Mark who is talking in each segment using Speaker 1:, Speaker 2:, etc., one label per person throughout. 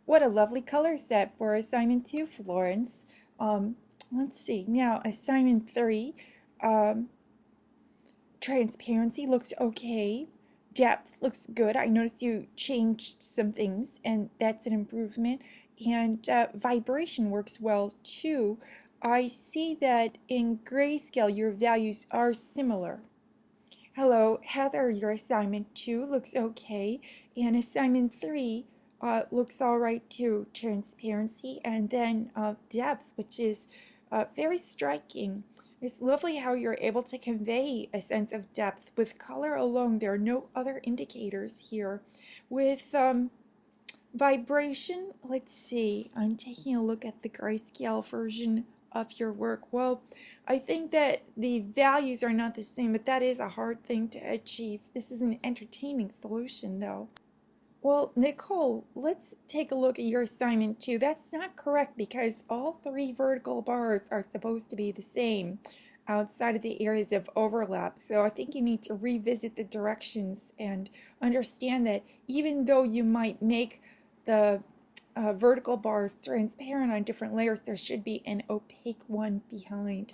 Speaker 1: What a lovely color set for assignment 2, Florence. Um, let's see. Now, assignment 3, um, transparency looks okay. Depth looks good. I noticed you changed some things, and that's an improvement. And vibration works well too. I see that in grayscale, your values are similar. Hello, Heather, your assignment 2 looks okay, and assignment 3 looks all right too. Transparency and then depth, which is very striking. It's lovely how you're able to convey a sense of depth with color alone. There are no other indicators here. With vibration, let's see. I'm taking a look at the grayscale version of your work. Well, I think that the values are not the same, but that is a hard thing to achieve. This is an entertaining solution, though. Well, Nicole, let's take a look at your assignment too. That's not correct because all three vertical bars are supposed to be the same outside of the areas of overlap. So I think you need to revisit the directions and understand that even though you might make the vertical bars transparent on different layers, there should be an opaque one behind.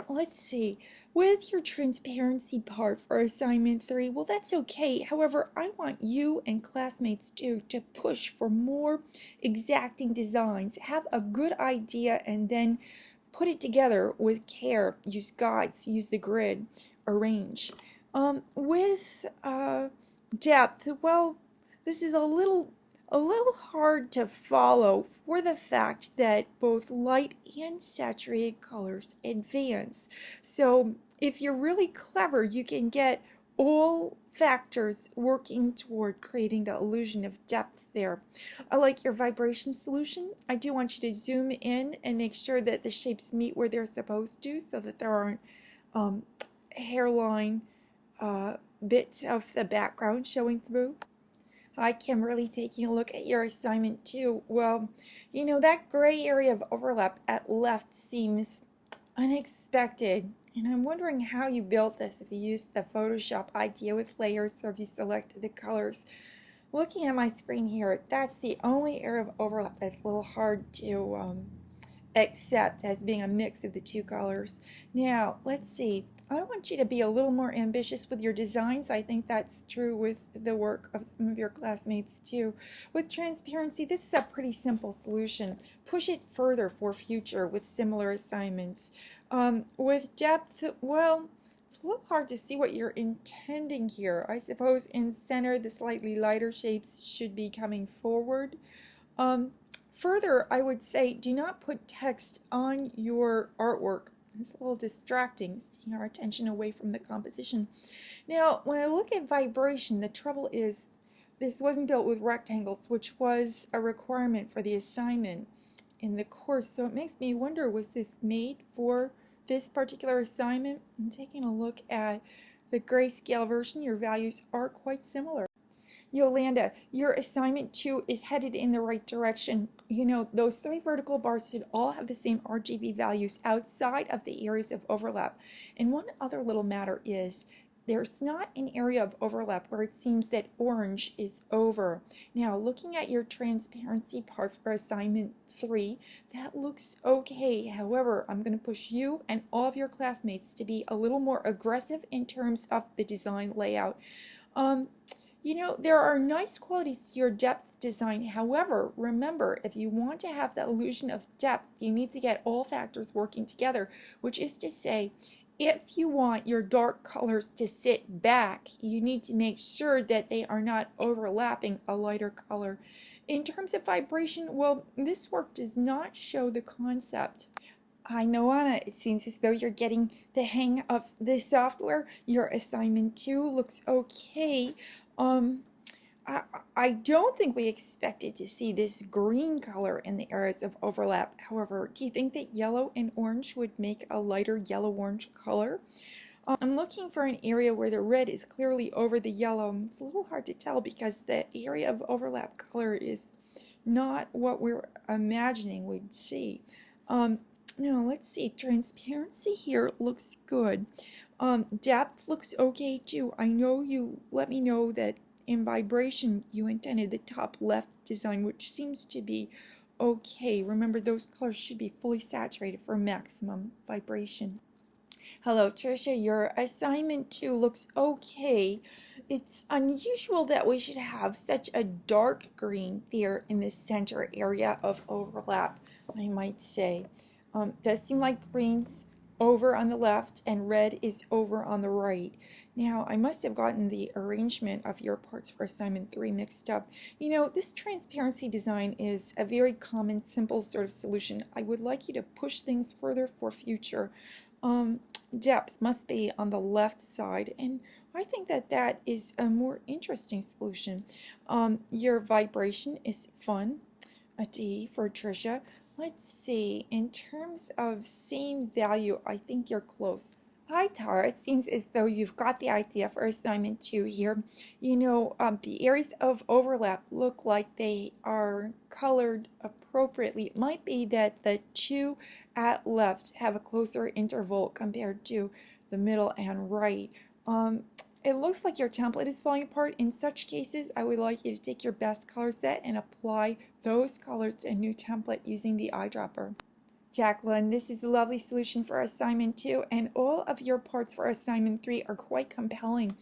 Speaker 1: Let's see. With your transparency part for assignment 3, well, that's okay. However, I want you and classmates too to push for more exacting designs. Have a good idea and then put it together with care. Use guides, use the grid, arrange. With depth, well, this is a little hard to follow for the fact that both light and saturated colors advance. So if you're really clever, you can get all factors working toward creating the illusion of depth there. I like your vibration solution. I do want you to zoom in and make sure that the shapes meet where they're supposed to so that there aren't um, hairline uh, bits of the background showing through. Hi, Kimberly, taking a look at your assignment too. Well, that gray area of overlap at left seems unexpected. And I'm wondering how you built this, if you used the Photoshop idea with layers or if you selected the colors. Looking at my screen here, that's the only area of overlap that's a little hard to accept as being a mix of the two colors. Now, let's see. I want you to be a little more ambitious with your designs. I think that's true with the work of some of your classmates too. With transparency, this is a pretty simple solution. Push it further for future with similar assignments. With depth, well, it's a little hard to see what you're intending here. I suppose in center, the slightly lighter shapes should be coming forward. Um, Further, I would say do not put text on your artwork. It's a little distracting, seeing our attention away from the composition. Now, when I look at vibration, the trouble is this wasn't built with rectangles, which was a requirement for the assignment in the course. So it makes me wonder, was this made for this particular assignment? I'm taking a look at the grayscale version. Your values are quite similar. Yolanda, your assignment 2 is headed in the right direction. Those three vertical bars should all have the same RGB values outside of the areas of overlap. And one other little matter is there's not an area of overlap where it seems that orange is over. Now, looking at your transparency part for assignment 3, that looks okay. However, I'm going to push you and all of your classmates to be a little more aggressive in terms of the design layout. Um, there are nice qualities to your depth design. However, remember, if you want to have the illusion of depth, you need to get all factors working together, which is to say, if you want your dark colors to sit back, you need to make sure that they are not overlapping a lighter color. In terms of vibration, well, this work does not show the concept. I know, Anna, it seems as though you're getting the hang of this software. Your assignment 2 looks okay. Um, I, I don't think we expected to see this green color in the areas of overlap. However, do you think that yellow and orange would make a lighter yellow-orange color? I'm looking for an area where the red is clearly over the yellow. It's a little hard to tell because the area of overlap color is not what we're imagining we'd see. Um, now, let's see. Transparency here looks good. Depth looks okay too. I know you let me know that in vibration, you intended the top left design, which seems to be okay. Remember, those colors should be fully saturated for maximum vibration. Hello, Tricia. Your assignment 2 looks okay. It's unusual that we should have such a dark green there in the center area of overlap, I might say. Does seem like green's over on the left and red is over on the right. Now, I must have gotten the arrangement of your parts for assignment 3 mixed up. You know, this transparency design is a very common, simple sort of solution. I would like you to push things further for future. Depth must be on the left side, and I think that that is a more interesting solution. Your vibration is fun, a D for Tricia. Let's see, in terms of same value, I think you're close. Hi Tara, it seems as though you've got the idea for assignment 2 here. You know, the areas of overlap look like they are colored appropriately. It might be that the 2 at left have a closer interval compared to the middle and right. It looks like your template is falling apart. In such cases, I would like you to take your best color set and apply those colors to a new template using the eyedropper. Jacqueline, this is a lovely solution for assignment 2, and all of your parts for assignment 3 are quite compelling.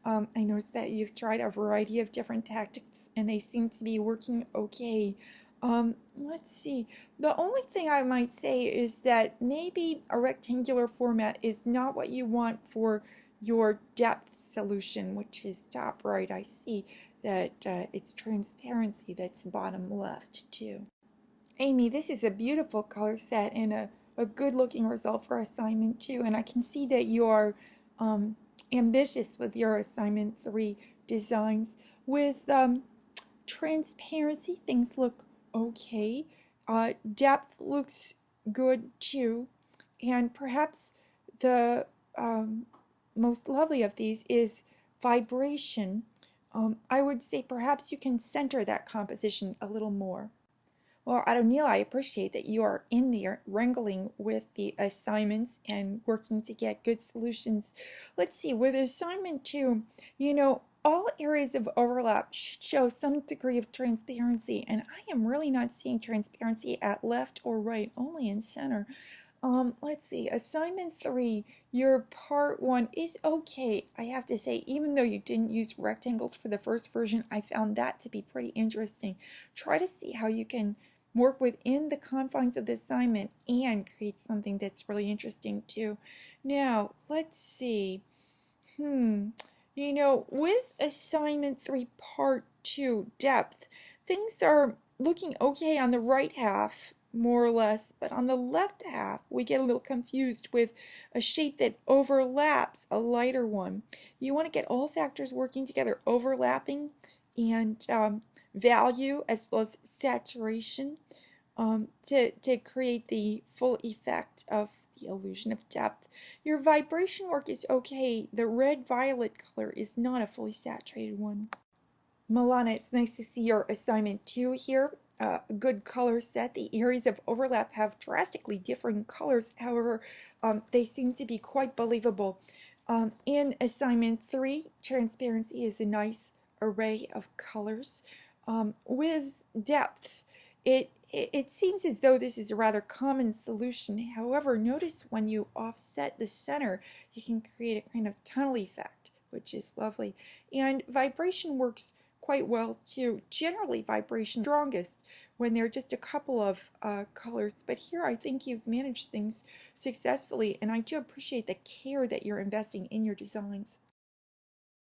Speaker 1: I noticed that you've tried a variety of different tactics and they seem to be working okay. Let's see. The only thing I might say is that maybe a rectangular format is not what you want for your depth solution, which is top right. I see that it's transparency that's bottom left too. Amy, this is a beautiful color set and a good looking result for assignment 2, and I can see that you are ambitious with your assignment 3 designs. With transparency, things look okay. Depth looks good too, and perhaps the most lovely of these is vibration. I would say perhaps you can center that composition a little more. Well, Adonil, I appreciate that you are in there wrangling with the assignments and working to get good solutions. Let's see, with assignment 2, you know, all areas of overlap should show some degree of transparency, and I am really not seeing transparency at left or right, only in center. Let's see, assignment 3, your part 1 is okay. I have to say, even though you didn't use rectangles for the first version, I found that to be pretty interesting. Try to see how you can work within the confines of the assignment and create something that's really interesting too. Now, let's see. You know, with assignment 3 part 2 depth, things are looking okay on the right half, more or less, but on the left half we get a little confused with a shape that overlaps a lighter one. You want to get all factors working together, overlapping and value as well as saturation, to create the full effect of the illusion of depth. Your vibration work is okay. The red-violet color is not a fully saturated one. Milana, it's nice to see your assignment 2 here. A good color set. The areas of overlap have drastically different colors. However, they seem to be quite believable. In assignment 3, transparency is a nice array of colors. With depth, it seems as though this is a rather common solution. However, notice when you offset the center, you can create a kind of tunnel effect, which is lovely. And vibration works quite well too. Generally, vibration strongest when there are just a couple of colors, but here I think you've managed things successfully, and I do appreciate the care that you're investing in your designs.